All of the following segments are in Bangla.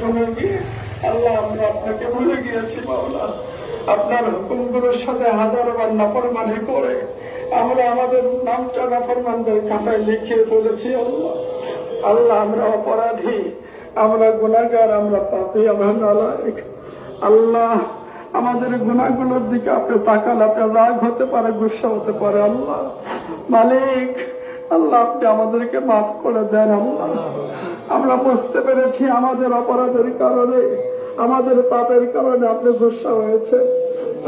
জীবনে গিয়ে আল্লাহ আমরা আপনাকে ভুলে গিয়েছি মাওলা। আপনার হুকুমগুলোর সাথে হাজারবার নাফরমানি করে আমরা আমাদের নামটা নাফরমানদের খাতায় লিখিয়ে ফেলেছি আল্লাহ। আল্লাহ আমরা অপরাধী, আমরা গুনাহগার, আমরা পাপী, আমরা নালায়েক। আল্লাহ আমাদের গুনাহগুলোর দিকে আপনি তাকান, আপনার রাগ হতে পারে, গুসা হতে পারে আল্লাহ। মালিক আল্লাহ আপনি আমাদেরকে মাফ করে দেন আল্লাহ। আমরা বুঝতে পেরেছি আমাদের অপরাধের কারণে, আমাদের পাপের কারণে আপনি গুসা হয়েছে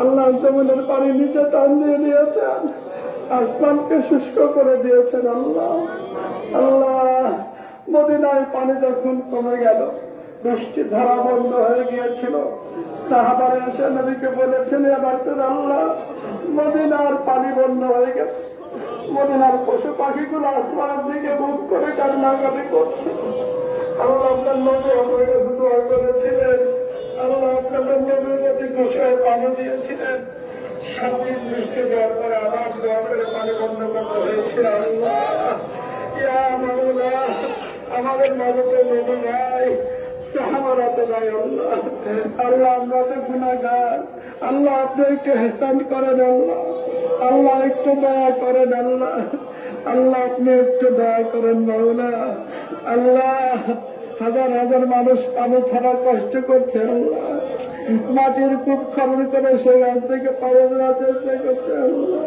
আল্লাহ। জমিনের পানি নিচে টান দিয়ে দিয়েছেন, আসমানকে শুষ্ক করে দিয়েছেন আল্লাহ। আল্লাহ মদিনায় পানি যখন কমে গেল, বৃষ্টি ধারা বন্ধ হয়ে গিয়েছিল, সাহাবারা এসে নবীকে বলেছেন এবার আল্লাহ মদিনার পানি বন্ধ হয়ে গেছে, মদিনার পশু পাখিগুলো আসমানের দিকে মুখ করে কান্নাকাটি করছে। আল্লাহ আপনার নবী আমার কাছে দোয়া করেছিলেন, আল্লাহ আপনার নবীর প্রতি ঘোষণায় পানি দিয়েছিলেন। 7 দিন বৃষ্টি দেওয়ার পরে আবার দোয়া করে পানি বন্ধ করতে হয়েছিল। আল্লাহ ইয়া মাওলা আমাদের মাঝে নবী নাই, সাহাবারা তো নাই আল্লাহ। আল্লাহ আমরা তো গুনাহগার, আল্লাহ আপনি একটু হেসান করেন আল্লাহ। আল্লাহ একটু দয়া করেন আল্লাহ। আল্লাহ আপনি একটু দয়া করেন মাওলা। আল্লাহ হাজার হাজার মানুষ পানি ছাড়া কষ্ট করছে আল্লাহ, মাটির কূপ খনন করে সেখান থেকে পানি দেওয়ার চেষ্টা করছে আল্লাহ।